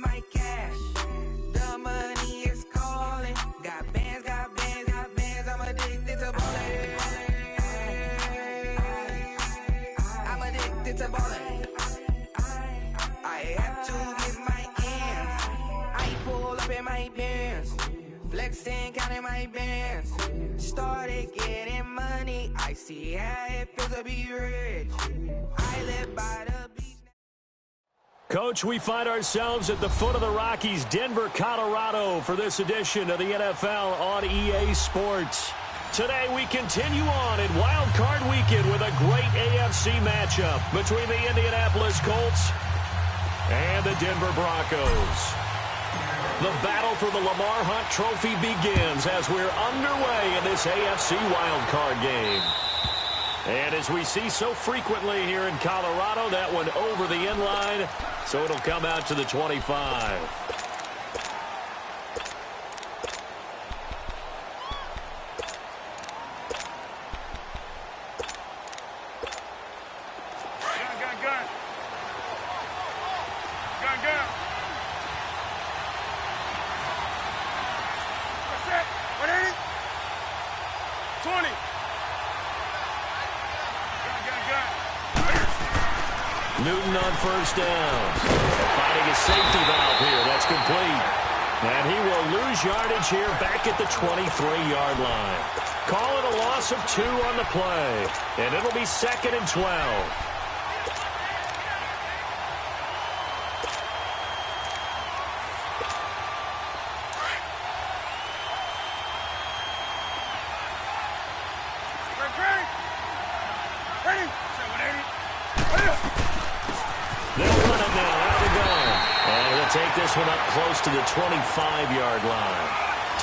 my cash. The money is calling. Got bands, got bands, got bands. I'm addicted to ballin'. I'm addicted to ballin'. I have to get my ends. I pull up in my Benz, flexing, counting my bands. Started getting money. I see how it feels to be rich. I live by the beach. Coach, we find ourselves at the foot of the Rockies, Denver, Colorado, for this edition of the NFL on EA Sports. Today we continue on in Wild Card Weekend with a great AFC matchup between the Indianapolis Colts and the Denver Broncos. The battle for the Lamar Hunt Trophy begins as we're underway in this AFC Wild Card game. And as we see so frequently here in Colorado, that one over the end line, so it'll come out to the 25. Newton on first down. Finding a safety valve here. That's complete. And he will lose yardage here back at the 23-yard line. Call it a loss of 2 on the play. And it'll be 2nd and 12. Take this one up close to the 25-yard line.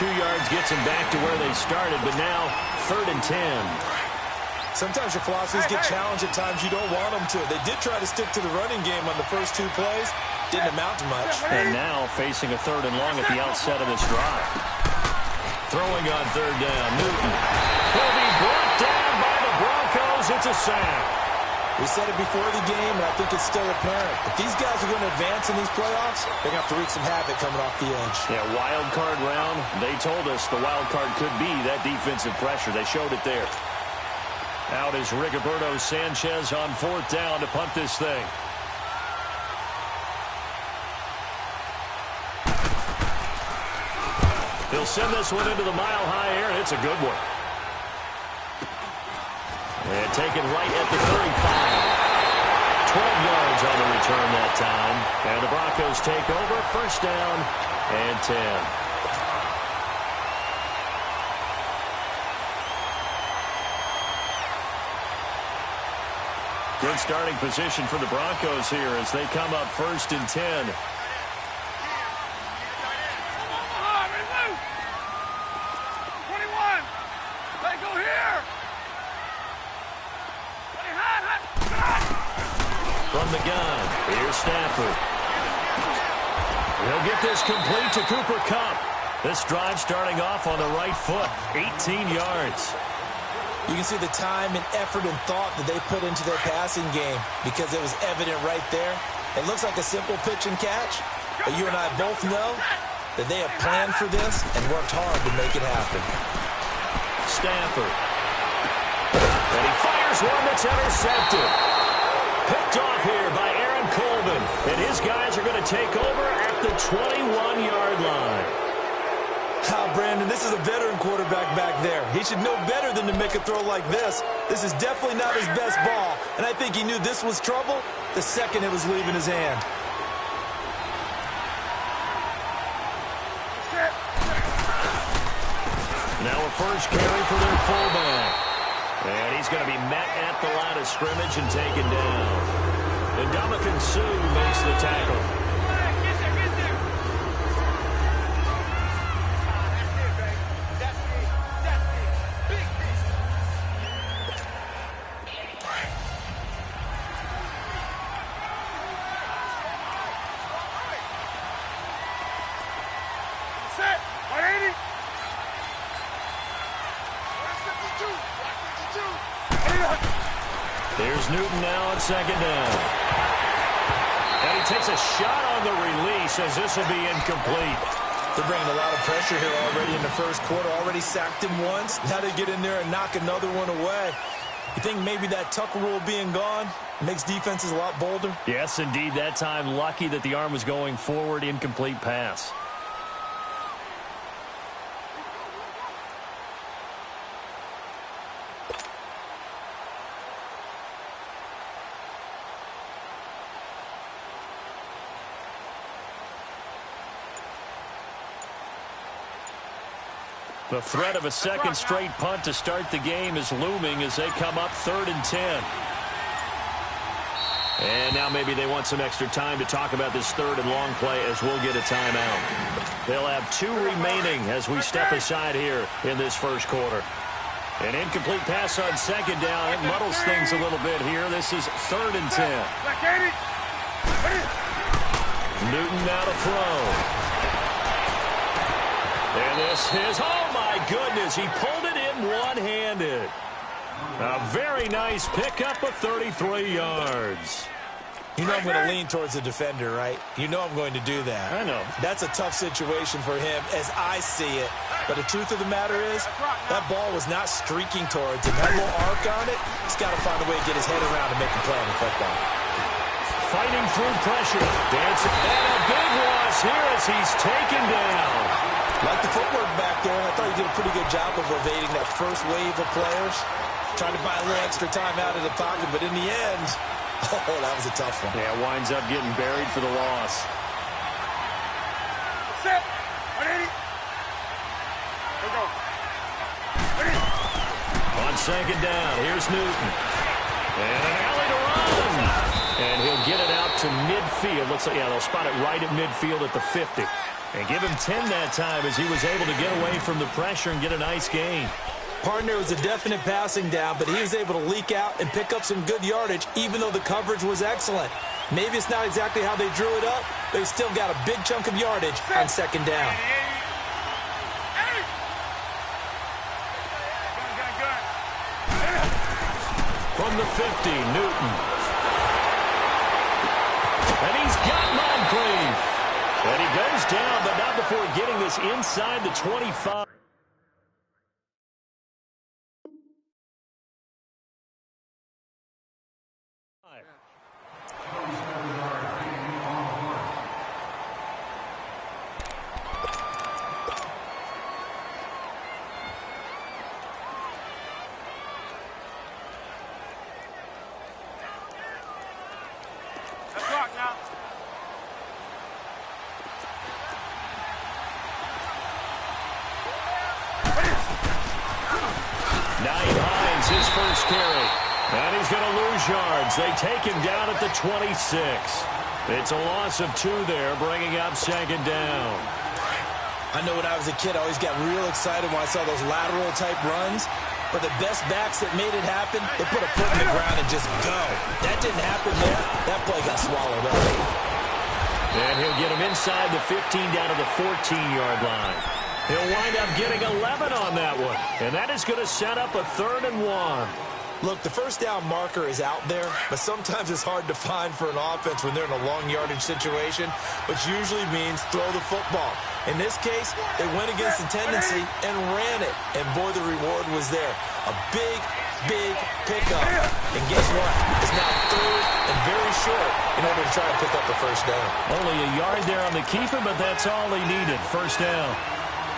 2 yards gets them back to where they started, but now 3rd and 10. Sometimes your philosophies get challenged at times you don't want them to. They did try to stick to the running game on the first 2 plays. Didn't amount to much. And now facing a 3rd and long at the outset of this drive. Throwing on 3rd down, Newton. He'll be brought down by the Broncos. It's a sack. We said it before the game, and I think it's still apparent. If these guys are going to advance in these playoffs, they're going to have to wreak some havoc coming off the edge. Yeah, wild card round. They told us the wild card could be that defensive pressure. They showed it there. Out is Rigoberto Sanchez on 4th down to punt this thing. He'll send this one into the mile-high air, and it's a good one. And taken right at the 35. 12 yards on the return that time. And the Broncos take over. 1st down and 10. Good starting position for the Broncos here as they come up 1st and 10. From the gun, here's Stafford. He'll get this complete to Cooper Kupp. This drive starting off on the right foot, 18 yards. You can see the time and effort and thought that they put into their passing game because it was evident right there. It looks like a simple pitch and catch, but you and I both know that they have planned for this and worked hard to make it happen. Stafford. And he fires one that's intercepted. Picked off here by Aaron Colvin. And his guys are going to take over at the 21-yard line. Brandon, this is a veteran quarterback back there. He should know better than to make a throw like this. This is definitely not his best ball. And I think he knew this was trouble the second it was leaving his hand. Now a first carry for their fullback. And he's going to be met at the line of scrimmage and taken down. And Ndamukong Suh makes the tackle. There's Newton now on 2nd down. And he takes a shot on the release as this will be incomplete. They're bringing a lot of pressure here already in the first quarter. Already sacked him once. Now they get in there and knock another one away. You think maybe that Tucker rule being gone makes defenses a lot bolder? Yes, indeed. That time, lucky that the arm was going forward. Incomplete pass. The threat of a second straight punt to start the game is looming as they come up 3rd and 10. And now maybe they want some extra time to talk about this 3rd and long play as we'll get a timeout. They'll have 2 remaining as we step aside here in this first quarter. An incomplete pass on 2nd down. It muddles things a little bit here. This is 3rd and 10. Newton now to throw. And this is, oh my goodness, he pulled it in one-handed. A very nice pickup of 33 yards. You know I'm going to lean towards the defender, right? You know I'm going to do that. I know. That's a tough situation for him as I see it. But the truth of the matter is, that ball was not streaking towards him. That little arc on it, he's got to find a way to get his head around and make a play on the football. Fighting through pressure. Dancing. And a big loss here as he's taken down. Like the footwork back there, I thought he did a pretty good job of evading that first wave of players. Trying to buy a little extra time out of the pocket, but in the end, oh, that was a tough one. Yeah, winds up getting buried for the loss. Set. 180. Here we go. On 2nd down, here's Newton. And an alley to run. And he'll get it out to midfield. Looks like, yeah, they'll spot it right at midfield at the 50. And give him 10 that time as he was able to get away from the pressure and get a nice gain. Partner was a definite passing down, but he was able to leak out and pick up some good yardage, even though the coverage was excellent. Maybe it's not exactly how they drew it up, but he still got a big chunk of yardage on 2nd down. From the 50, Newton. And he's got Moncrief. And he goes down, but not before getting this inside the 25. His first carry. And he's going to lose yards. They take him down at the 26. It's a loss of 2 there, bringing up 2nd down. I know when I was a kid, I always got real excited when I saw those lateral-type runs. But the best backs that made it happen, they put a foot in the ground and just go. That didn't happen there. That play got swallowed up. And he'll get him inside the 15 down to the 14-yard line. He'll wind up getting 11 on that one. And that is going to set up a 3rd and 1. Look, the first down marker is out there, but sometimes it's hard to find for an offense when they're in a long yardage situation, which usually means throw the football. In this case, they went against the tendency and ran it. And boy, the reward was there. A big, big pickup. And guess what? It's now 3rd and very short in order to try and pick up the first down. Only a yard there on the keeper, but that's all he needed. First down.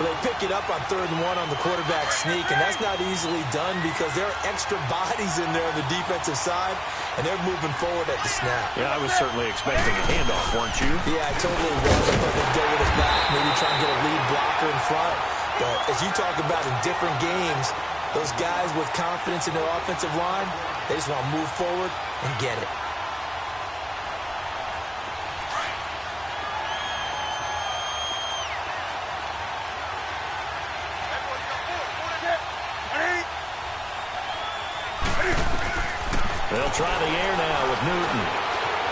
Well, they pick it up on 3rd and 1 on the quarterback sneak, and that's not easily done because there are extra bodies in there on the defensive side, and they're moving forward at the snap. Yeah, I was certainly expecting a handoff, weren't you? Yeah, I totally was. I thought they'd go with it back, maybe try and get a lead blocker in front. But as you talk about in different games, those guys with confidence in their offensive line, they just want to move forward and get it. They'll try the air now with Newton.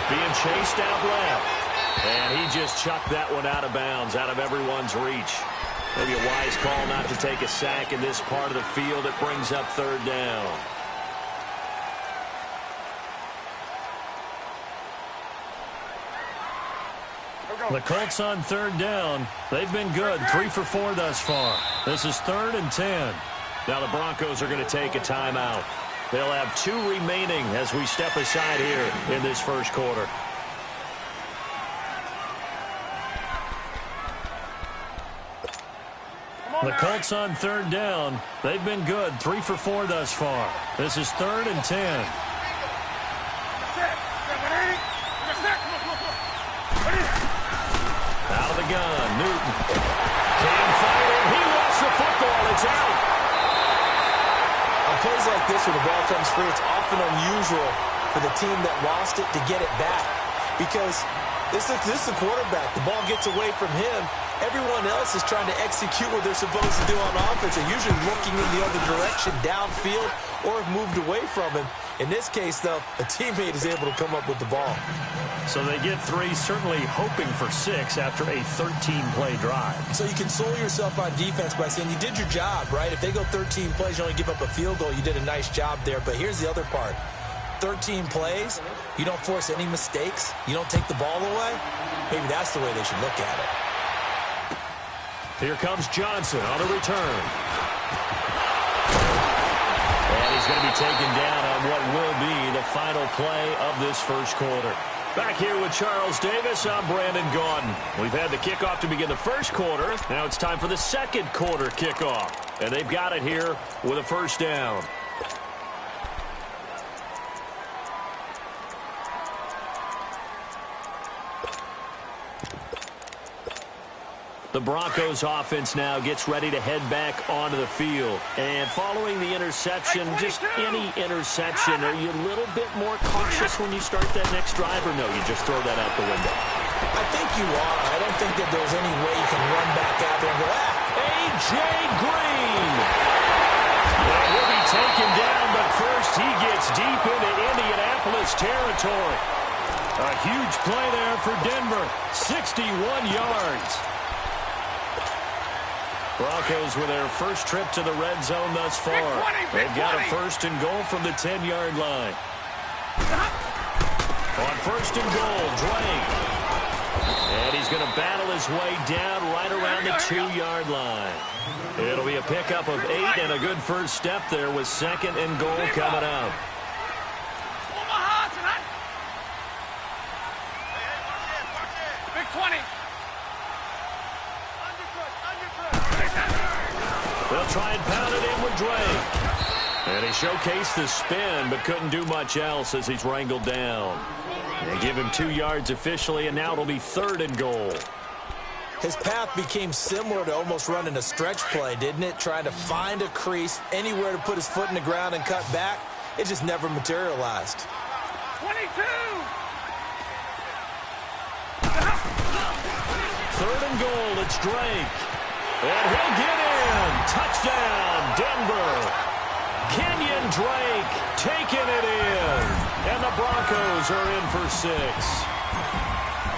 Being chased out left. And he just chucked that one out of bounds, out of everyone's reach. Maybe a wise call not to take a sack in this part of the field. It brings up 3rd down. The Colts on third down. They've been good, 3 for 4 thus far. This is 3rd and 10. Now the Broncos are going to take a timeout. They'll have 2 remaining as we step aside here in this first quarter. The Colts on third down. They've been good, 3 for 4 thus far. This is 3rd and 10. Out of the gun, Newton. Can't fight it. He lost the football. It's out. On plays like this, when the ball comes free, it's often unusual for the team that lost it to get it back. Because this is the quarterback. The ball gets away from him. Everyone else is trying to execute what they're supposed to do on offense. They're usually looking in the other direction, downfield, or have moved away from him. In this case, though, a teammate is able to come up with the ball. So they get 3, certainly hoping for 6 after a 13-play drive. So you console yourself on defense by saying you did your job, right? If they go 13 plays, you only give up a field goal, you did a nice job there. But here's the other part. 13 plays, you don't force any mistakes, you don't take the ball away. Maybe that's the way they should look at it. Here comes Johnson on a return. And he's going to be taken down on what will be the final play of this first quarter. Back here with Charles Davis, I'm Brandon Gaudin. We've had the kickoff to begin the first quarter. Now it's time for the second quarter kickoff. And they've got it here with a first down. The Broncos offense now gets ready to head back onto the field. And following the interception, just any interception, are you a little bit more cautious when you start that next drive, or no, you just throw that out the window? I think you are. I don't think that there's any way you can run back out there and go, A.J. Green! Well, he'll be taken down, but first he gets deep into Indianapolis territory. A huge play there for Denver, 61 yards. Broncos with their first trip to the red zone thus far. They've got a 1st and goal from the 10-yard line. On 1st and goal, Drake. And he's going to battle his way down right around the 2-yard line. It'll be a pickup of 8 and a good first step there with 2nd and goal coming up. Big 20. They'll try and pound it in with Drake. And he showcased the spin, but couldn't do much else as he's wrangled down. They give him 2 yards officially, and now it'll be 3rd and goal. His path became similar to almost running a stretch play, didn't it? Trying to find a crease, anywhere to put his foot in the ground and cut back. It just never materialized. 22. 3rd and goal, it's Drake. And he'll get in. Touchdown, Denver. Kenyon Drake taking it in. And the Broncos are in for 6.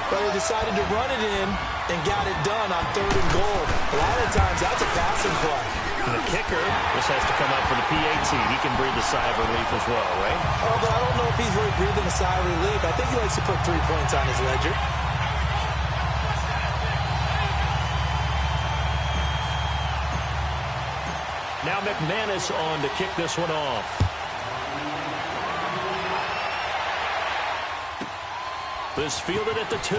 But they decided to run it in and got it done on 3rd and goal. A lot of times, that's a passing play. And the kicker, this has to come out for the PAT. He can breathe a sigh of relief as well, right? Although I don't know if he's really breathing a sigh of relief. I think he likes to put 3 points on his ledger. Now McManus on to kick this one off. This fielded at the 2.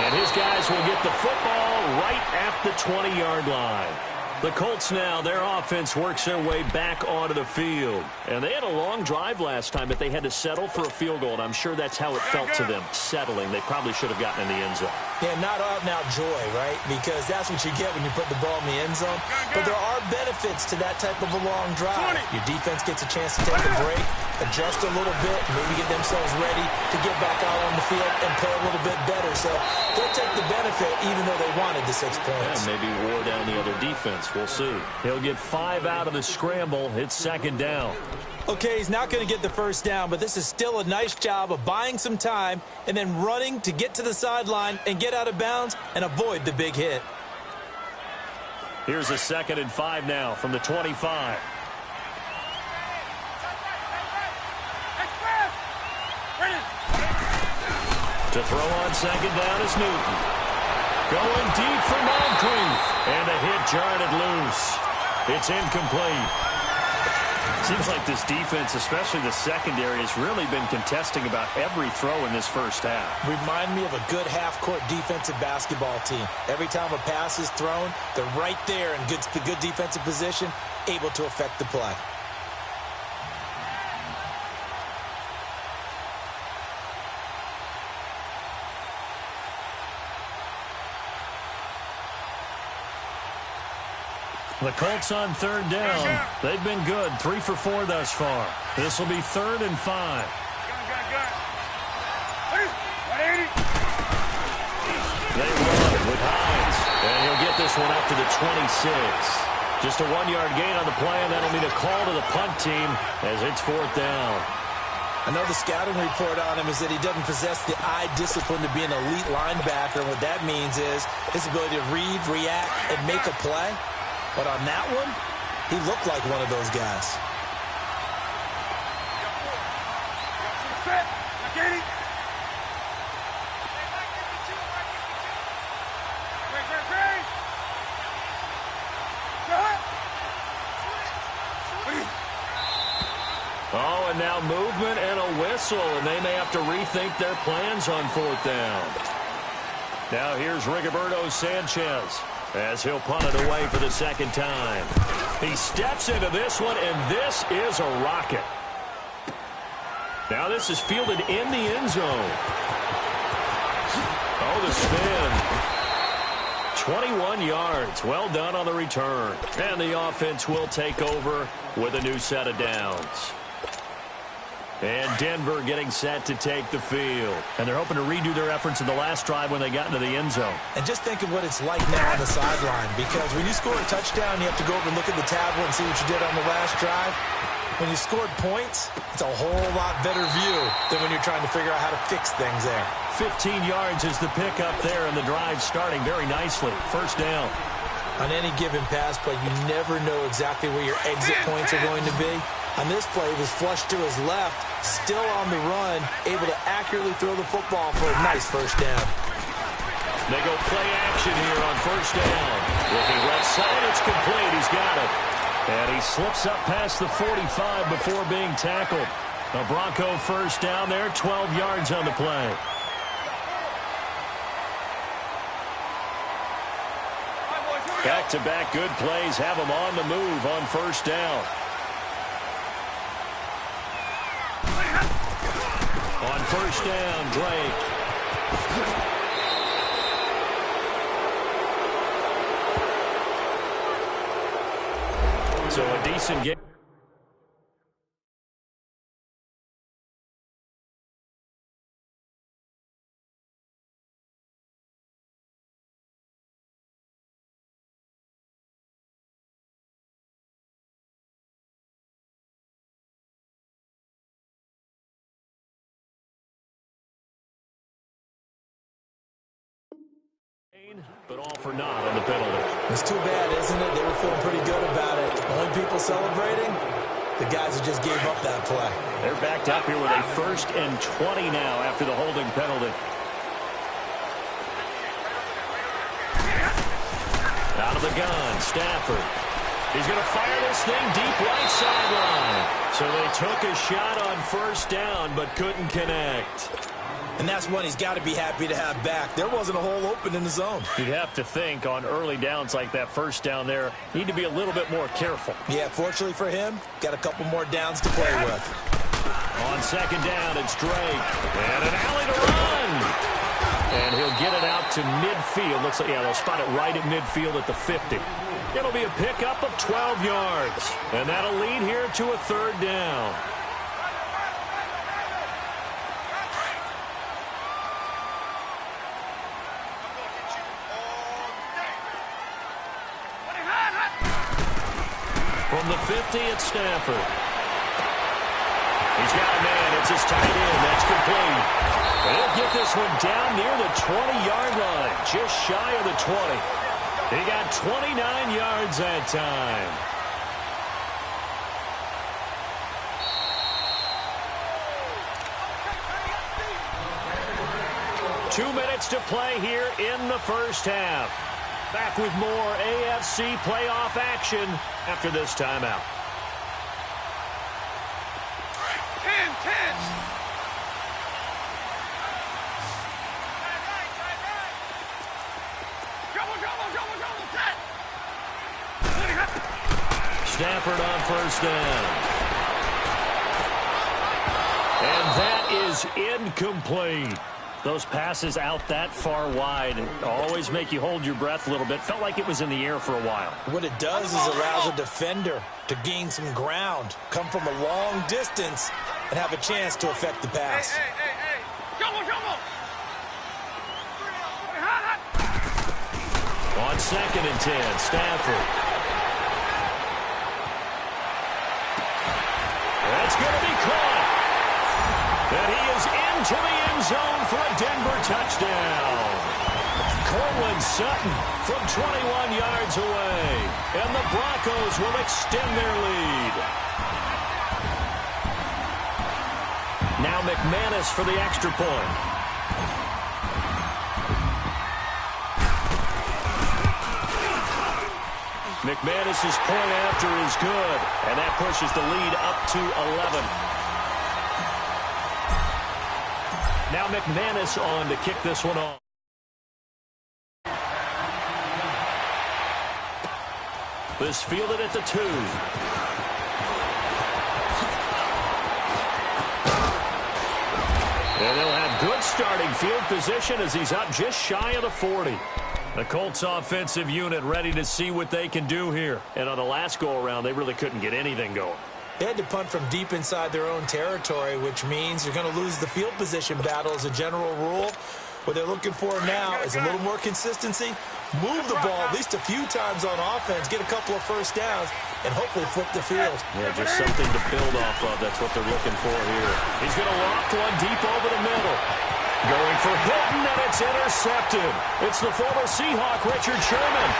And his guys will get the football right at the 20-yard line. The Colts now, their offense works their way back onto the field. And they had a long drive last time, but they had to settle for a field goal, and I'm sure that's how it felt to them, settling. They probably should have gotten in the end zone. Yeah, not out-and-out joy, right? Because that's what you get when you put the ball in the end zone. But there are benefits to that type of a long drive. Your defense gets a chance to take a break, adjust a little bit, maybe get themselves ready to get back out on the field and play a little bit better. So they'll take the benefit even though they wanted the 6 points. Yeah, maybe wore down the other defense. We'll see. He'll get 5 out of the scramble. It's 2nd down. Okay, he's not going to get the first down, but this is still a nice job of buying some time and then running to get to the sideline and get out of bounds and avoid the big hit. Here's a 2nd and 5 now from the 25. To throw on second down is Newton. Going deep for Moncrief. And the hit jarred it loose. It's incomplete. Seems like this defense, especially the secondary, has really been contesting about every throw in this first half. Remind me of a good half-court defensive basketball team. Every time a pass is thrown, they're right there in good defensive position, able to affect the play. The Colts on third down. They've been good, 3 for 4 thus far. This will be 3rd and 5. They run with Hines, and he'll get this one up to the 26. Just a 1-yard gain on the play, and that'll mean a call to the punt team as it's 4th down. I know the scouting report on him is that he doesn't possess the eye discipline to be an elite linebacker. What that means is his ability to read, react, and make a play. But on that one, he looked like one of those guys. Oh, and now movement and a whistle, and they may have to rethink their plans on 4th down. Now here's Rigoberto Sanchez as he'll punt it away for the second time. He steps into this one, and this is a rocket. Now this is fielded in the end zone. Oh, the spin. 21 yards. Well done on the return. And the offense will take over with a new set of downs. And Denver getting set to take the field. And they're hoping to redo their efforts in the last drive when they got into the end zone. And just think of what it's like now on the sideline. Because when you score a touchdown, you have to go over and look at the tablet and see what you did on the last drive. When you scored points, it's a whole lot better view than when you're trying to figure out how to fix things there. 15 yards is the pickup there, and the drive starting very nicely. 1st down. On any given pass play, you never know exactly where your exit points are going to be. On this play, he was flushed to his left, still on the run, able to accurately throw the football for a nice 1st down. They go play action here on 1st down. Looking left side, it's complete. He's got it. And he slips up past the 45 before being tackled. A Bronco 1st down there, 12 yards on the play. Back-to-back good plays have him on the move on 1st down. On 1st down, Drake. So a decent game. But all for naught on the penalty. It's too bad, isn't it? They were feeling pretty good about it. Only people celebrating, the guys that just gave up that play. They're backed up here with a 1st and 20 now after the holding penalty. Out of the gun, Stafford. He's going to fire this thing deep right sideline. So they took a shot on 1st down, but couldn't connect. And that's one he's got to be happy to have back. There wasn't a hole open in the zone. You'd have to think on early downs like that 1st down there, need to be a little bit more careful. Yeah, fortunately for him, got a couple more downs to play with. On 2nd down, it's Drake. And an alley to run. And he'll get it out to midfield. Looks like, yeah, they'll spot it right at midfield at the 50. It'll be a pickup of 12 yards. And that'll lead here to a 3rd down. From the 50, it's Stafford. He's got a man. It's his tight end. That's complete. And he'll get this one down near the 20-yard line, just shy of the 20. He got 29 yards that time. 2 minutes to play here in the first half. Back with more AFC playoff action after this timeout. 10. Stafford on first down. And that is incomplete. Those passes out that far wide always make you hold your breath a little bit. Felt like it was in the air for a while. What it does is allows a defender to gain some ground, come from a long distance, and have a chance to affect the pass. Hey. Come on. On 2nd and 10, Stafford. That's going to be caught. And he is into the end zone for a Denver touchdown. Cortland Sutton from 21 yards away. And the Broncos will extend their lead. Now McManus for the extra point. McManus's point after is good, and that pushes the lead up to 11. Now McManus on to kick this one off. This fielded at the 2. And they'll have good starting field position as he's up just shy of the 40. The Colts offensive unit ready to see what they can do here. And on the last go-around, they really couldn't get anything going. They had to punt from deep inside their own territory, which means you're going to lose the field position battle as a general rule. What they're looking for now is a little more consistency, move the ball at least a few times on offense, get a couple of first downs, and hopefully flip the field. Yeah, just something to build off of. That's what they're looking for here. He's going to loft one deep over the middle. Going for Hilton, and it's intercepted. It's the former Seahawk, Richard Sherman.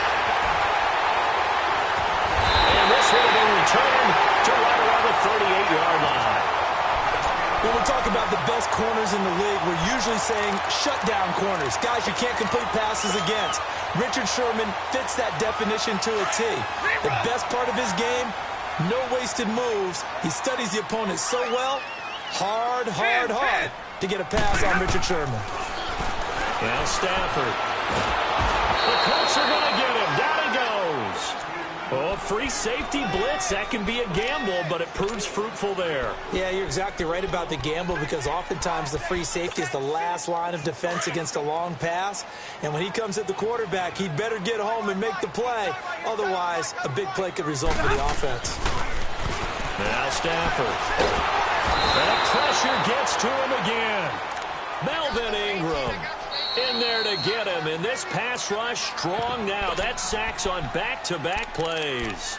And this would have been returned to right around the 38-yard line. When we talk about the best corners in the league, we're usually saying shutdown corners, guys you can't complete passes against. Richard Sherman fits that definition to a T. The best part of his game, no wasted moves. He studies the opponent so well, hard to get a pass on Richard Sherman. Now Stafford. The Colts are going to get him. Down he goes. Oh, free safety blitz. That can be a gamble, but it proves fruitful there. Yeah, you're exactly right about the gamble because oftentimes the free safety is the last line of defense against a long pass. And when he comes at the quarterback, he'd better get home and make the play. Otherwise, a big play could result for the offense. Now Stafford. That pressure gets to him again. Melvin Ingram in there to get him. And this pass rush strong now. That's sacks on back-to-back plays.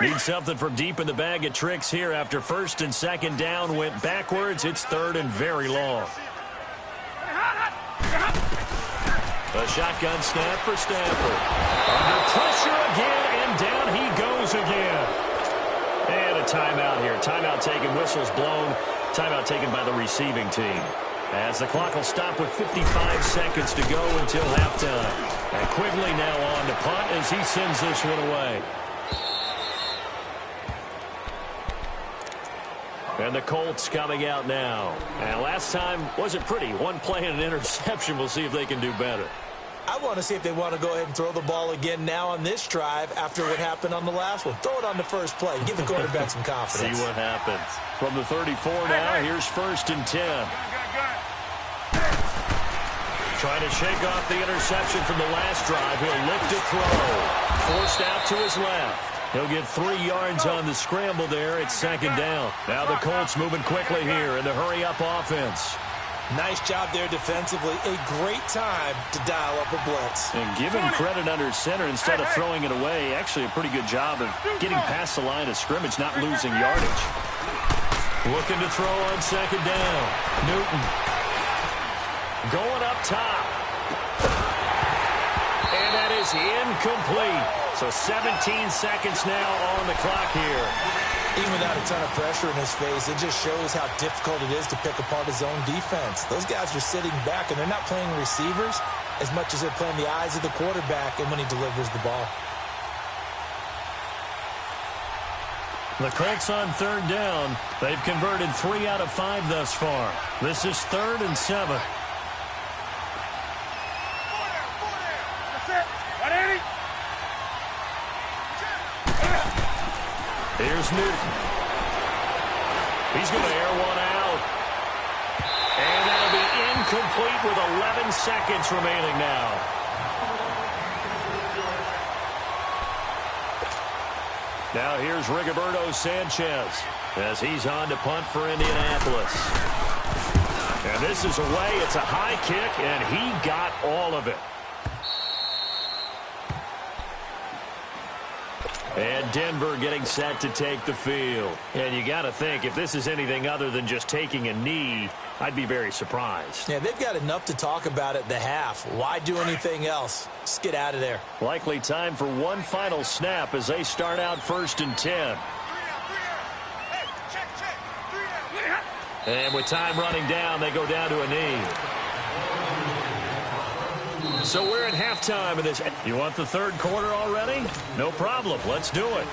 Need something from deep in the bag of tricks here after 1st and 2nd down went backwards. It's 3rd and very long. A shotgun snap for Stafford. Under pressure again, and down he goes again. And a timeout here. Timeout taken, whistles blown. Timeout taken by the receiving team. As the clock will stop with 55 seconds to go until halftime. And Quigley now on to punt as he sends this one away. And the Colts coming out now. And last time wasn't pretty. One play and an interception. We'll see if they can do better. I want to see if they want to go ahead and throw the ball again now on this drive after what happened on the last one. Throw it on the first play. Give the quarterback some confidence. See what happens. From the 34 now, here's 1st and 10. Trying to shake off the interception from the last drive. He'll look to throw. Forced out to his left. He'll get 3 yards on the scramble there. It's 2nd down. Now the Colts moving quickly here in the hurry-up offense. Nice job there defensively. A great time to dial up a blitz. And give him credit under center instead of throwing it away. Actually a pretty good job of getting past the line of scrimmage, not losing yardage. Looking to throw on 2nd down. Newton. Going up top. And that is incomplete. So 17 seconds now on the clock here. Even without a ton of pressure in his face, it just shows how difficult it is to pick apart his own defense. Those guys are sitting back, and they're not playing receivers as much as they're playing the eyes of the quarterback and when he delivers the ball. The Colts on third down. They've converted 3 out of 5 thus far. This is 3rd and 7. That's it. Right, Andy? Here's Newton. He's going to air one out. And that'll be incomplete with 11 seconds remaining now. Now here's Rigoberto Sanchez as he's on to punt for Indianapolis. And this is away. It's a high kick, and he got all of it. And Denver getting set to take the field. And you got to think, if this is anything other than just taking a knee, I'd be very surprised. Yeah, they've got enough to talk about at the half. Why do anything else? Just get out of there. Likely time for one final snap as they start out 1st and 10. And with time running down, they go down to a knee. So we're at halftime of this. You want the third quarter already? No problem. Let's do it.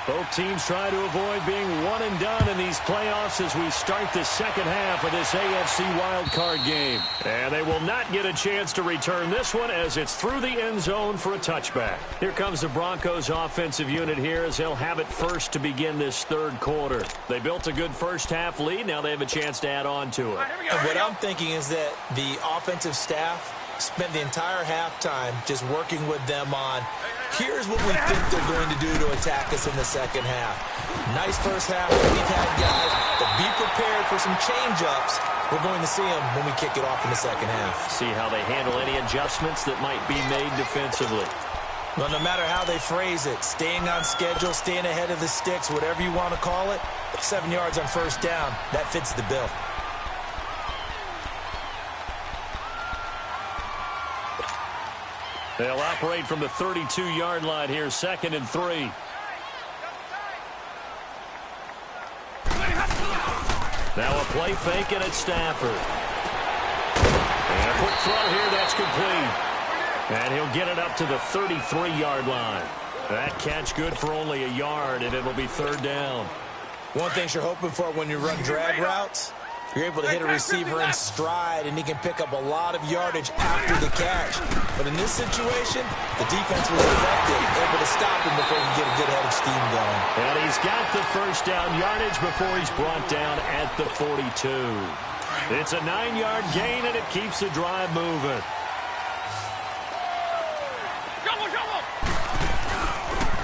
Both teams try to avoid being one and done in these playoffs as we start the second half of this AFC wildcard game. And they will not get a chance to return this one as it's through the end zone for a touchback. Here comes the Broncos offensive unit here as they'll have it first to begin this third quarter. They built a good first half lead. Now they have a chance to add on to it. And what I'm thinking is that the offensive staff spent the entire halftime just working with them on here's what we think they're going to do to attack us in the second half. Nice first half that we've had, guys, but be prepared for some change-ups. We're going to see them when we kick it off in the second half. See how they handle any adjustments that might be made defensively. Well, no matter how they phrase it, staying on schedule, staying ahead of the sticks, whatever you want to call it, 7 yards on first down, that fits the bill. They'll operate from the 32-yard line here, 2nd and 3. Now a play fake, and it's Stafford. And a quick throw here, that's complete. And he'll get it up to the 33-yard line. That catch good for only a yard, and it'll be 3rd down. One thing you're hoping for when you run drag routes, you're able to hit a receiver in stride, and he can pick up a lot of yardage after the catch. But in this situation, the defense was effective, able to stop him before he could get a good head of steam going. And he's got the first down yardage before he's brought down at the 42. It's a 9-yard gain, and it keeps the drive moving.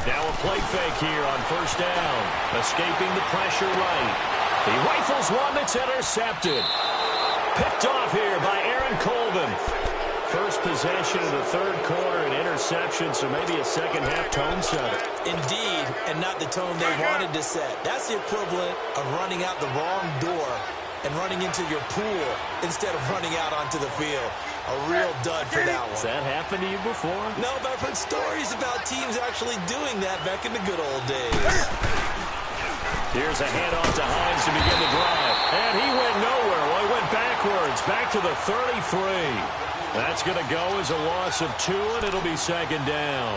Now a play fake here on first down. Escaping the pressure right. He rifles one that's intercepted. Picked off here by Aaron Colvin. First possession of the third quarter, an interception, so maybe a second half tone setter. Indeed, and not the tone they wanted to set. That's the equivalent of running out the wrong door and running into your pool instead of running out onto the field. A real dud for that one. Has that happened to you before? No, but I've heard stories about teams actually doing that back in the good old days. Here's a handoff to Hines to begin the drive. And he went nowhere. Well, he went backwards, back to the 33. That's going to go as a loss of 2, and it'll be 2nd down.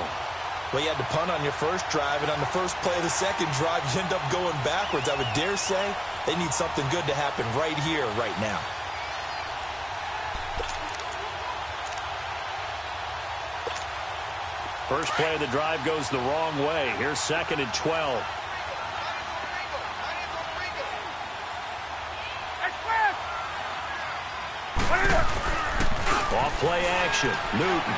Well, you had to punt on your first drive, and on the first play of the second drive, you end up going backwards. I would dare say they need something good to happen right here, right now. First play of the drive goes the wrong way. Here's 2nd and 12. Off play action. Newton.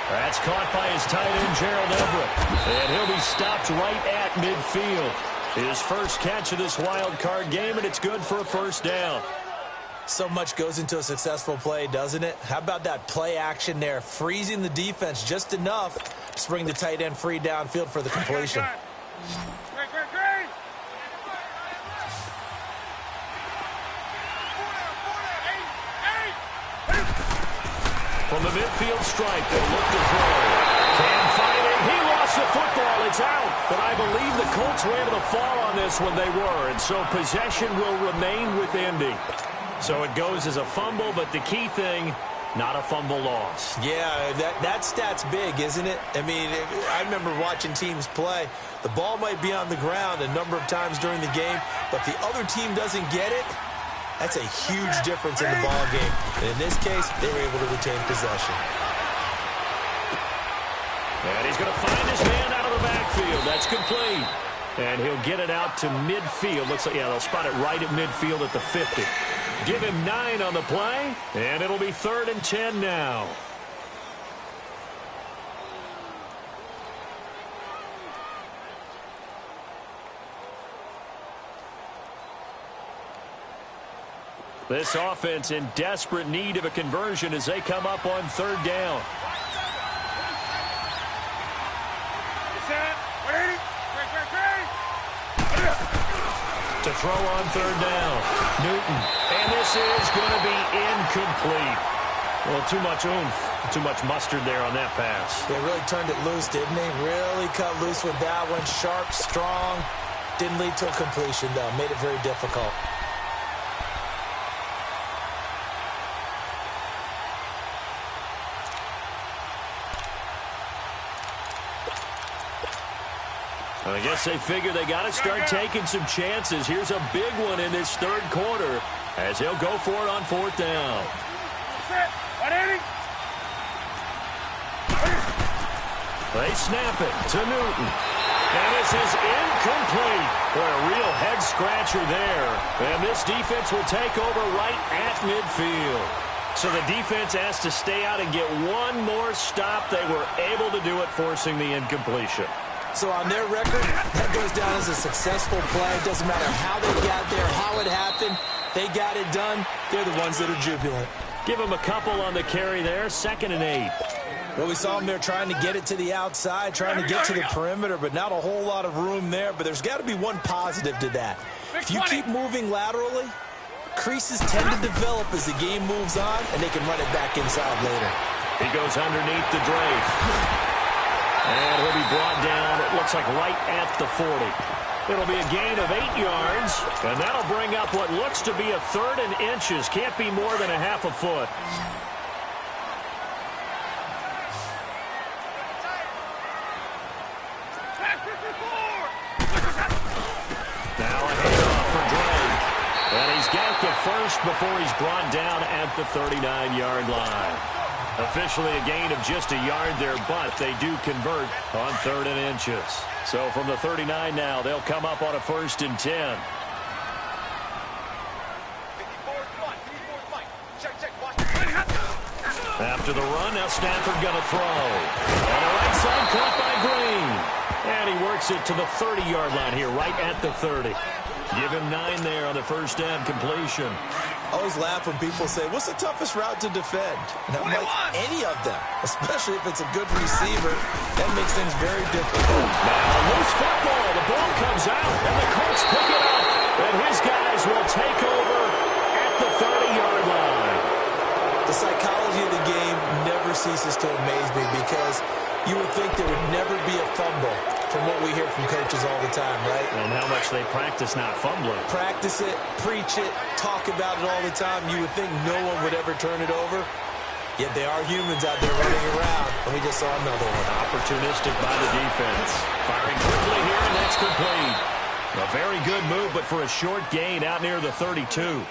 That's caught by his tight end, Gerald Everett. And he'll be stopped right at midfield. His first catch of this wild card game, and it's good for a first down. So much goes into a successful play, doesn't it? How about that play action there? Freezing the defense just enough to bring the tight end free downfield for the completion. From the midfield stripe, they'll look to throw. Can't find it. He lost the football. It's out. But I believe the Colts were able to fall on this when they were. And so possession will remain with Indy. So it goes as a fumble, but the key thing, not a fumble loss. Yeah, that stat's big, isn't it? I mean, I remember watching teams play. The ball might be on the ground a number of times during the game, but the other team doesn't get it. That's a huge difference in the ball game. And in this case, they were able to retain possession. And he's going to find his man out of the backfield. That's complete. And he'll get it out to midfield. Looks like, yeah, they'll spot it right at midfield at the 50. Give him 9 on the play, and it'll be 3rd and 10 now. This offense in desperate need of a conversion as they come up on 3rd down. To throw on 3rd down. Newton. And this is going to be incomplete. Well, too much oomph, too much mustard there on that pass. They really turned it loose, didn't they? Really cut loose with that one. Sharp, strong. Didn't lead to a completion, though. Made it very difficult. I guess they figure they got to start taking some chances. Here's a big one in this 3rd quarter as he'll go for it on 4th down. They snap it to Newton. And this is incomplete. Boy, a real head-scratcher there. And this defense will take over right at midfield. So the defense has to stay out and get one more stop. They were able to do it, forcing the incompletion. So on their record, that goes down as a successful play. It doesn't matter how they got there, how it happened. They got it done. They're the ones that are jubilant. Give them a couple on the carry there. 2nd and 8. Well, we saw them there trying to get it to the outside, trying to get to the perimeter, but not a whole lot of room there. But there's got to be one positive to that. If you keep moving laterally, creases tend to develop as the game moves on, and they can run it back inside later. He goes underneath the drape. And he'll be brought down, it looks like right at the 40. It'll be a gain of 8 yards, and that'll bring up what looks to be a 3rd and inches. Can't be more than a half a foot. Now a handoff for Drake. And he's got the first before he's brought down at the 39-yard line. Officially a gain of just a yard there, but they do convert on 3rd and inches. So from the 39 now, they'll come up on a 1st and 10. After the run, now Stafford going to throw. On the right side, caught by Green. And he works it to the 30-yard line here, right at the 30. Give him 9 there on the 1st down completion. I always laugh when people say, what's the toughest route to defend? And I'm like, any of them, especially if it's a good receiver. That makes things very difficult. Now, loose football. The ball comes out, and the Colts pick it up. And his guys will take over at the 30-yard line. The psychology of the game never ceases to amaze me because you would think there would never be a fumble from what we hear from coaches all the time, right? And how much they practice not fumbling. Practice it, preach it, talk about it all the time. You would think no one would ever turn it over. Yet they are humans out there running around, and we just saw another one. Opportunistic by the defense. Firing quickly here, and that's complete. A very good move, but for a short gain out near the 32.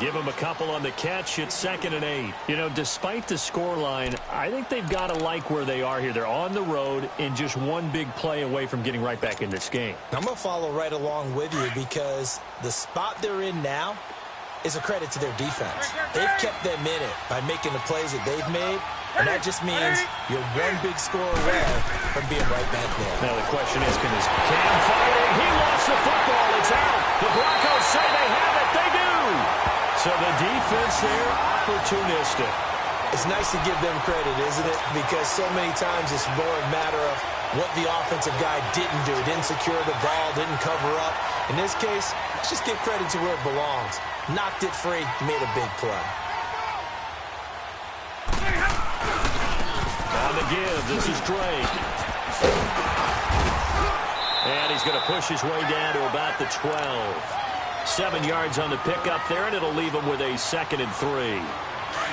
Give them a couple on the catch. It's 2nd and 8. You know, despite the scoreline, I think they've got to like where they are here. They're on the road and just one big play away from getting right back in this game. I'm going to follow right along with you because the spot they're in now is a credit to their defense. They've kept them in it by making the plays that they've made, and that just means you're one big score away from being right back there. Now the question is, can this Cam fire it? He lost the football. It's out. The Broncos say they have it. They do. So the defense there, opportunistic. It's nice to give them credit, isn't it? Because so many times it's more a matter of what the offensive guy didn't do. Didn't secure the ball, didn't cover up. In this case, let's just give credit to where it belongs. Knocked it free, made a big play. On the give, this is Drake. And he's going to push his way down to about the 12. 7 yards on the pickup there, and it'll leave him with a 2nd and 3.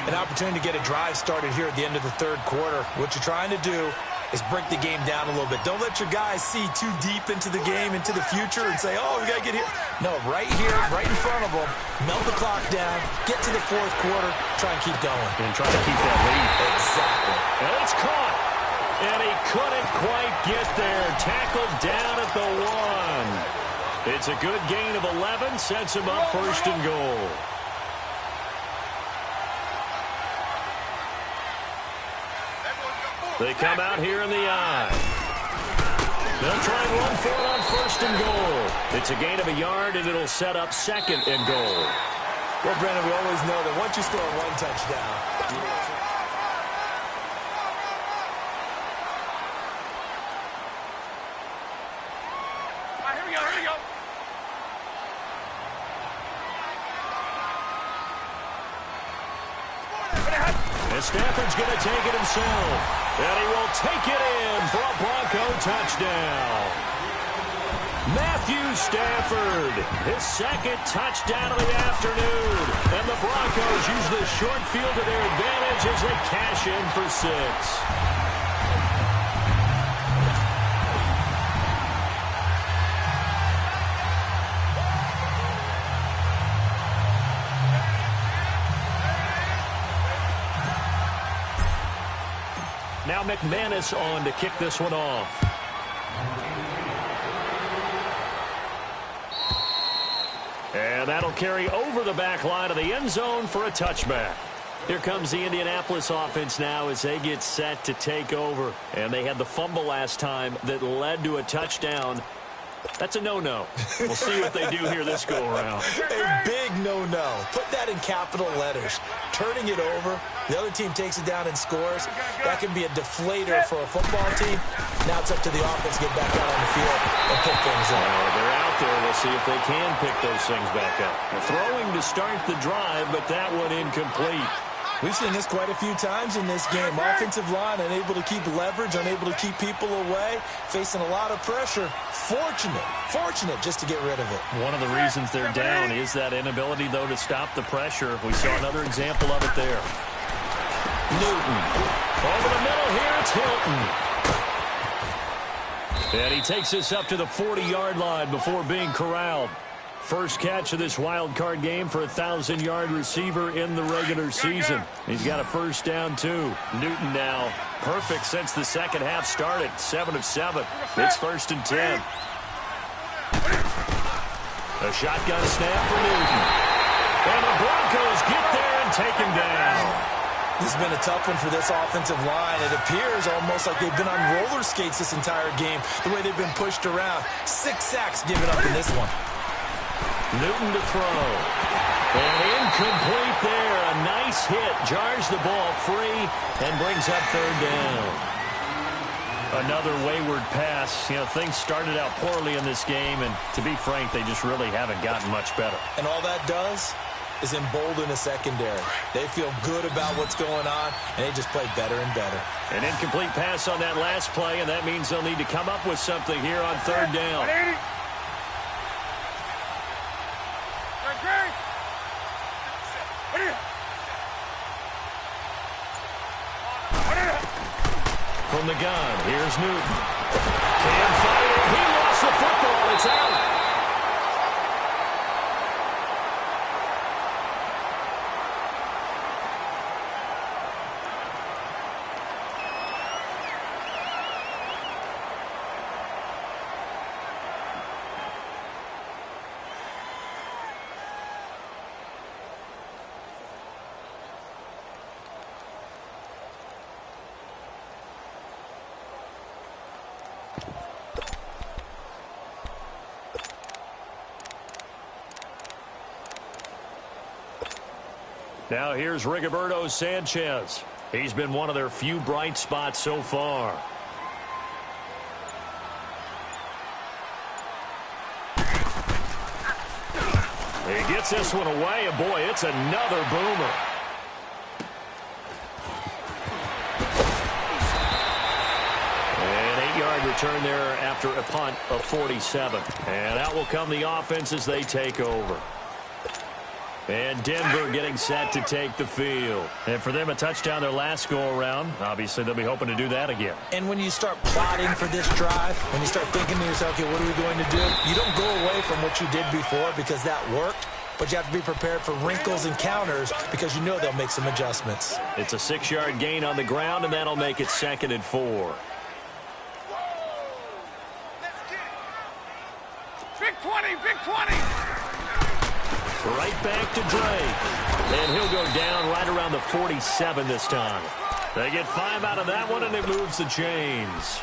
An opportunity to get a drive started here at the end of the third quarter. What you're trying to do is break the game down a little bit. Don't let your guys see too deep into the game, into the future, and say, oh, we got to get here. No, right here, right in front of them, melt the clock down, get to the fourth quarter, try and keep going. And try to keep that lead. Exactly. And it's caught. And he couldn't quite get there. Tackled down at the 1. It's a good gain of 11, sets him up 1st and goal. They come out here in the I. They'll try and run for it on 1st and goal. It's a gain of a yard, and it'll set up 2nd and goal. Well, Brandon, we always know that once you score one touchdown, And Stafford's going to take it himself. And he will take it in for a Bronco touchdown. Matthew Stafford, his 2nd touchdown of the afternoon. And the Broncos use the short field to their advantage as they cash in for 6. Now McManus on to kick this one off. And that'll carry over the back line of the end zone for a touchback. Here comes the Indianapolis offense now as they get set to take over. And they had the fumble last time that led to a touchdown. That's a no-no. We'll see what they do here this go-around. A big no-no. Put that in capital letters. Turning it over, the other team takes it down and scores. That can be a deflator for a football team. Now it's up to the offense to get back out on the field and pick things up. They're out there. We'll see if they can pick those things back up. Throwing to start the drive, but that one incomplete. We've seen this quite a few times in this game. Offensive line unable to keep leverage, unable to keep people away, facing a lot of pressure. Fortunate just to get rid of it. One of the reasons they're down is that inability, though, to stop the pressure. We saw another example of it there. Newton. Over the middle here, it's Hilton. And he takes this up to the 40-yard line before being corralled. First catch of this wild card game for a 1,000-yard receiver in the regular season. He's got a first down, too. Newton now perfect since the second half started. 7 of 7. It's 1st and 10. A shotgun snap for Newton. And the Broncos get there and take him down. This has been a tough one for this offensive line. It appears almost like they've been on roller skates this entire game, the way they've been pushed around. 6 sacks given up in this one. Newton to throw. And incomplete there. A nice hit. Jars the ball free and brings up 3rd down. Another wayward pass. You know, things started out poorly in this game, and to be frank, they just really haven't gotten much better. And all that does is embolden a secondary. They feel good about what's going on, and they just play better and better. An incomplete pass on that last play, and that means they'll need to come up with something here on 3rd down. From the gun, here's Newton. Can't fight it. He lost the football. It's out. Now here's Rigoberto Sanchez. He's been one of their few bright spots so far. He gets this one away, and boy, it's another boomer. An 8-yard return there after a punt of 47. And out will come the offense as they take over. And Denver getting set to take the field. And for them, a touchdown their last go-around. Obviously, they'll be hoping to do that again. And when you start plotting for this drive, when you start thinking to yourself, okay, what are we going to do? You don't go away from what you did before because that worked. But you have to be prepared for wrinkles and counters because you know they'll make some adjustments. It's a 6-yard gain on the ground, and that'll make it 2nd and 4. Big 20, big 20. Right back to Drake. And he'll go down right around the 47 this time. They get 5 out of that one, and it moves the chains.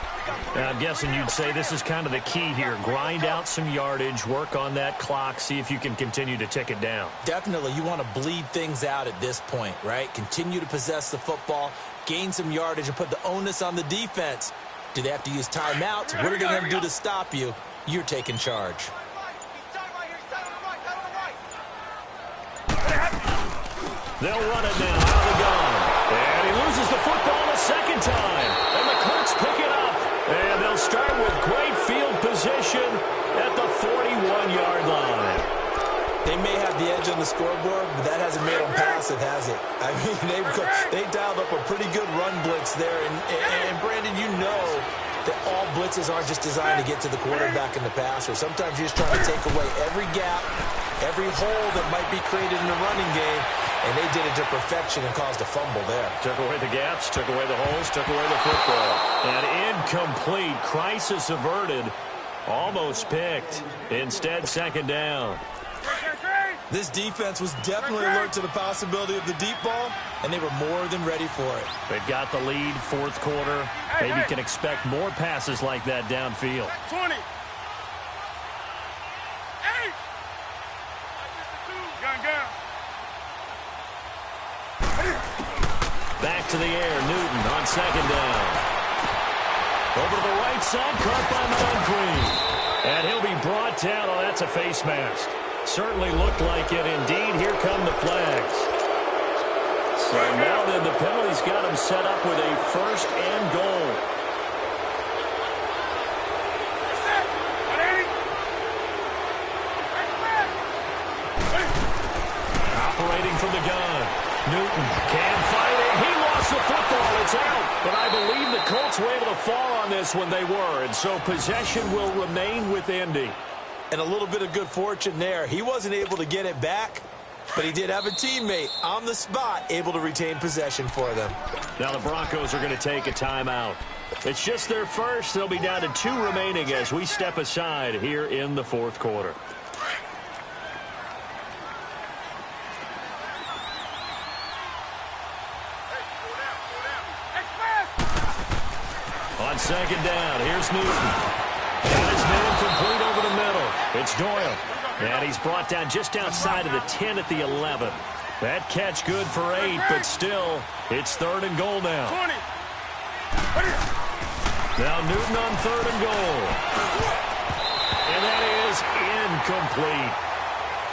Now, I'm guessing you'd say this is kind of the key here. Grind out some yardage, work on that clock, see if you can continue to tick it down. Definitely, you want to bleed things out at this point, right? Continue to possess the football, gain some yardage, and put the onus on the defense. Do they have to use timeouts? What are they going to do to stop you? You're taking charge. They'll run it now out of the gun. And he loses the football a second time. And the Colts pick it up. And they'll start with great field position at the 41-yard line. They may have the edge on the scoreboard, but that hasn't made them passive, has it? I mean, they dialed up a pretty good run blitz there. And Brandon, you know that all blitzes aren't just designed to get to the quarterback and the passer. Sometimes you're just trying to take away every gap, every hole that might be created in the running game, and they did it to perfection and caused a fumble there. Took away the gaps, took away the holes, took away the football. And incomplete. Crisis averted. Almost picked. Instead, 2nd down. This defense was definitely alert to the possibility of the deep ball, and they were more than ready for it. They've got the lead, 4th quarter. Maybe can expect more passes like that downfield. 20. 8. Gun. Back to the air, Newton on 2nd down. Over to the right side, caught by Moncrief. And he'll be brought down. Oh, that's a face mask. Certainly looked like it. Indeed, here come the flags. So now then, the penalty's got him set up with a 1st and goal. Operating from the gun. Newton can fight it. He lost the football. It's out. But I believe the Colts were able to fall on this when they were. And so possession will remain with Indy. And a little bit of good fortune there. He wasn't able to get it back, but he did have a teammate on the spot able to retain possession for them. Now the Broncos are going to take a timeout. It's just their first. They'll be down to 2 remaining as we step aside here in the 4th quarter. On 2nd down, here's Newton. Got his man complete over the middle. It's Doyle. And he's brought down just outside of the 10 at the 11. That catch good for 8, but still, it's 3rd and goal now. 20. Now Newton on 3rd and goal. And that is incomplete.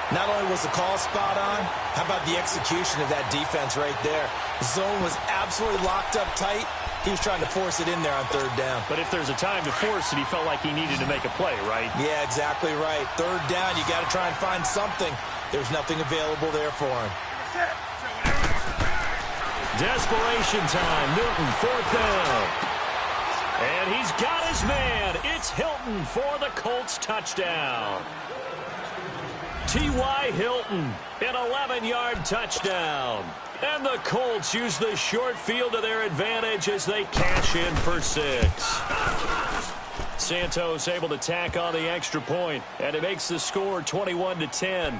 Not only was the call spot on, how about the execution of that defense right there? The zone was absolutely locked up tight. He was trying to force it in there on 3rd down. But if there's a time to force it, he felt like he needed to make a play, right? Yeah, exactly right. 3rd down, you got to try and find something. There's nothing available there for him. Desperation time. Newton, 4th down. And he's got his man. It's Hilton for the Colts touchdown. T.Y. Hilton, an 11-yard touchdown. And the Colts use the short field to their advantage as they cash in for 6. Santos able to tack on the extra point, and it makes the score 21-10.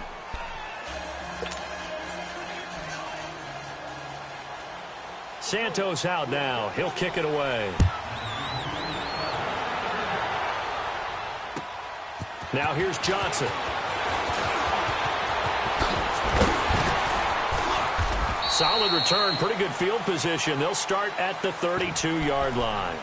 Santos out now. He'll kick it away. Now here's Johnson. Solid return, pretty good field position. They'll start at the 32-yard line.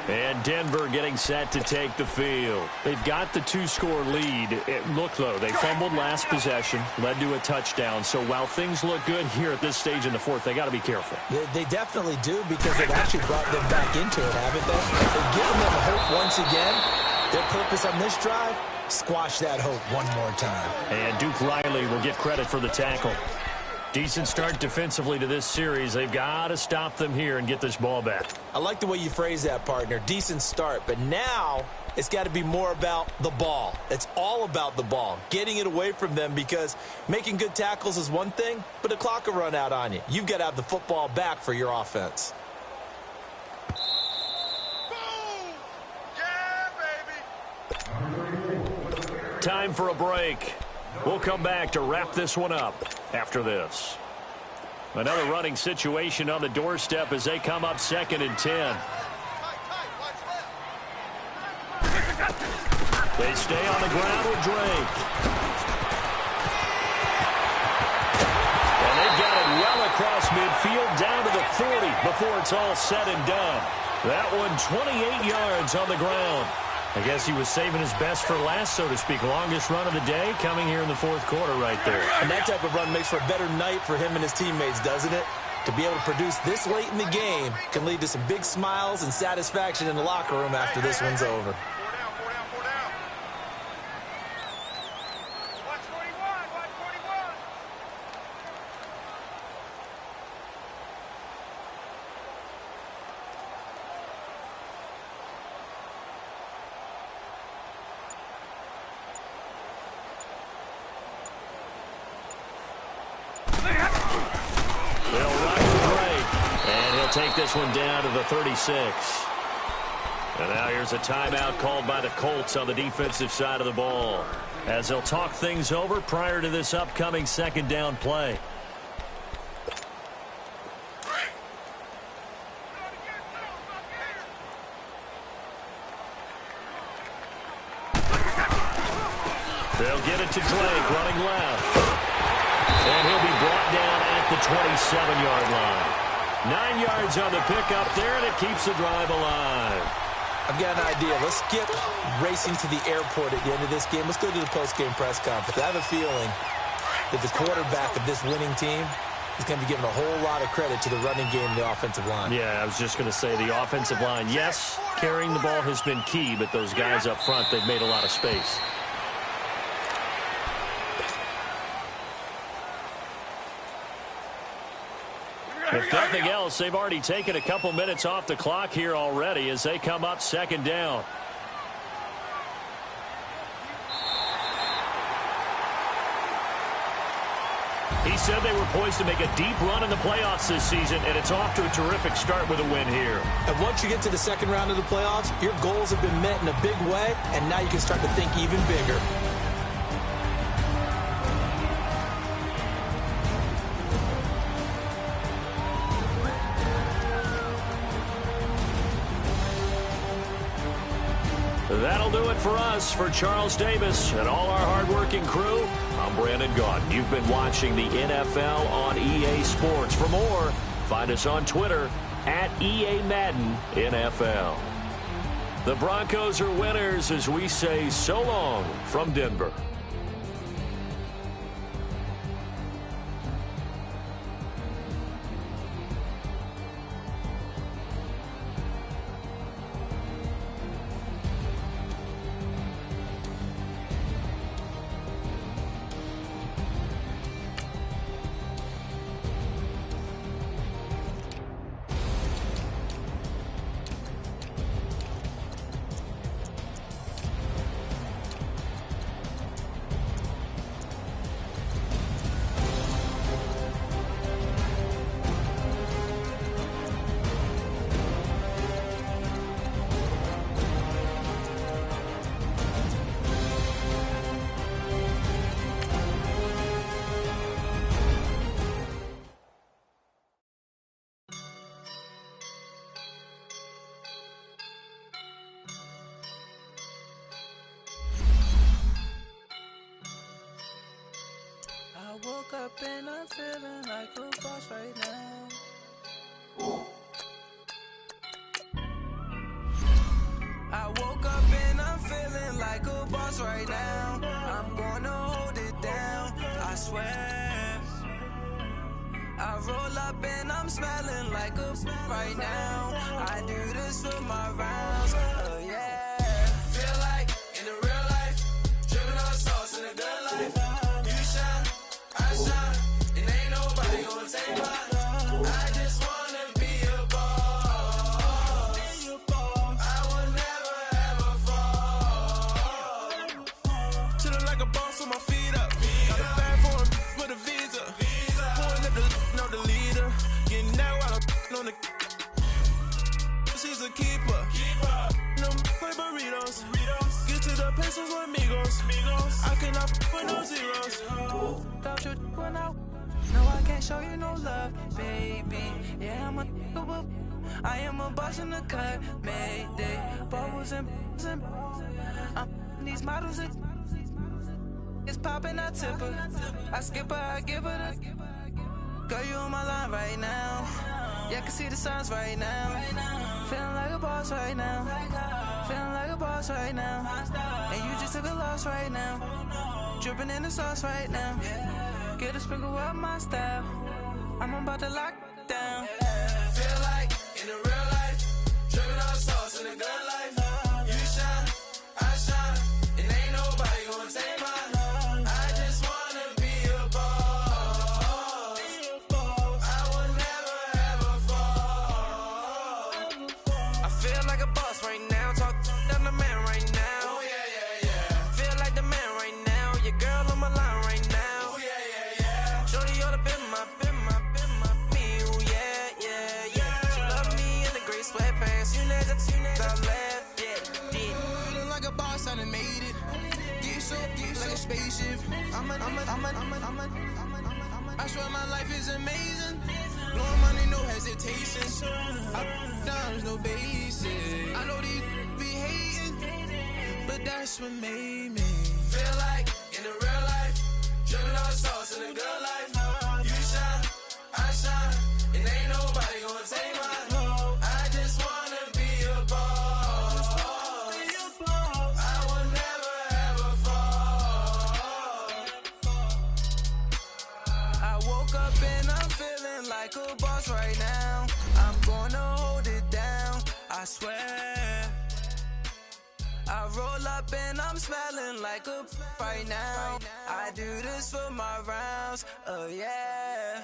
And Denver getting set to take the field. They've got the 2-score lead. Look, though, they fumbled last possession, led to a touchdown. So while things look good here at this stage in the fourth, they got to be careful. They definitely do, because they've actually brought them back into it, haven't they? They've given them hope once again. Their purpose on this drive, squash that hope one more time. And Duke Riley will get credit for the tackle. Decent start defensively to this series. They've got to stop them here and get this ball back. I like the way you phrase that, partner. Decent start, but now it's got to be more about the ball. It's all about the ball, getting it away from them, because making good tackles is one thing, but the clock will run out on you. You've got to have the football back for your offense. Boom! Yeah, baby! Time for a break. We'll come back to wrap this one up after this. Another running situation on the doorstep as they come up 2nd and 10. They stay on the ground with Drake. And they've got it well across midfield down to the 40 before it's all said and done. That one 28 yards on the ground. I guess he was saving his best for last, so to speak. Longest run of the day coming here in the fourth quarter right there. And that type of run makes for a better night for him and his teammates, doesn't it? To be able to produce this late in the game can lead to some big smiles and satisfaction in the locker room after this one's over. Take this one down to the 36. And now here's a timeout called by the Colts on the defensive side of the ball, as they'll talk things over prior to this upcoming 2nd down play. They'll get it to Drake running left. And he'll be brought down at the 27-yard line. 9 yards on the pickup there, and it keeps the drive alive. I've got an idea. Let's skip racing to the airport at the end of this game. Let's go to the post-game press conference. I have a feeling that the quarterback of this winning team is going to be given a whole lot of credit to the running game and the offensive line. Yeah, I was just going to say the offensive line. Yes, carrying the ball has been key, but those guys up front, they've made a lot of space. If nothing else, they've already taken a couple minutes off the clock here already as they come up 2nd down. He said they were poised to make a deep run in the playoffs this season, and it's off to a terrific start with a win here. And once you get to the 2nd round of the playoffs, your goals have been met in a big way, and now you can start to think even bigger. That'll do it for us. For Charles Davis and all our hardworking crew, I'm Brandon Gaudin. You've been watching the NFL on EA Sports. For more, find us on Twitter at EA Madden NFL. The Broncos are winners as we say so long from Denver. Woke up and I'm feeling like a boss right now. swear. I roll up and I'm smelling like a right now. I do this for my rounds, oh yeah. Feel like in the real life, dripping on sauce in the good life. You shine, I shine, and ain't nobody gonna take mine. I just wanna be a boss. I will never ever fall. Chillin' like a boss with my feet up. Got a bag for him with a visa. Pulling up the know the leader. Getting that while I'm on the. She's a keeper. No play burritos. Get to the pesos with amigos. I cannot with no zeros. Don't you run out? No, I can't show you no love, baby. Yeah, I'm a. I am a boss in the cut. Mayday. Bubbles and these models. It's poppin', I tip her. I skip her, I give her the. Girl, you on my line right now. Yeah, I can see the signs right now. Feeling like a boss right now. Feeling like a boss right now. And you just took a loss right now. Dripping in the sauce right now. Get a sprinkle up my style. I'm about to lock down. Feel like in the real life, dripping on sauce in the good life. You shine, I shine, and ain't nobody gonna take mine. I just wanna be a boss. I will never ever fall. I feel like a boss right now. Talk down the man right now. Oh yeah, yeah, yeah. Feel like the man right now. Your girl on my line right now. Oh yeah, yeah, yeah. Shorty ought to been my me. Oh yeah, yeah, yeah. She love me in the gray sweatpants. You never left, yeah, did. Feeling like a boss, I done made it. Get so like a spaceship. I swear my life is amazing. Blowing money, no hesitation. Dimes, no basic. I know these be hating, but that's what made me feel like in the real life, dripping on sauce in the good life. You shine, I shine, and ain't nobody gonna take mine. I just wanna be a boss. I will never ever fall. I woke up and I'm feeling like a boss right now. I'm gonna hold it down, I swear. I roll up and I'm smelling like a right now. I do this for my rounds, oh yeah.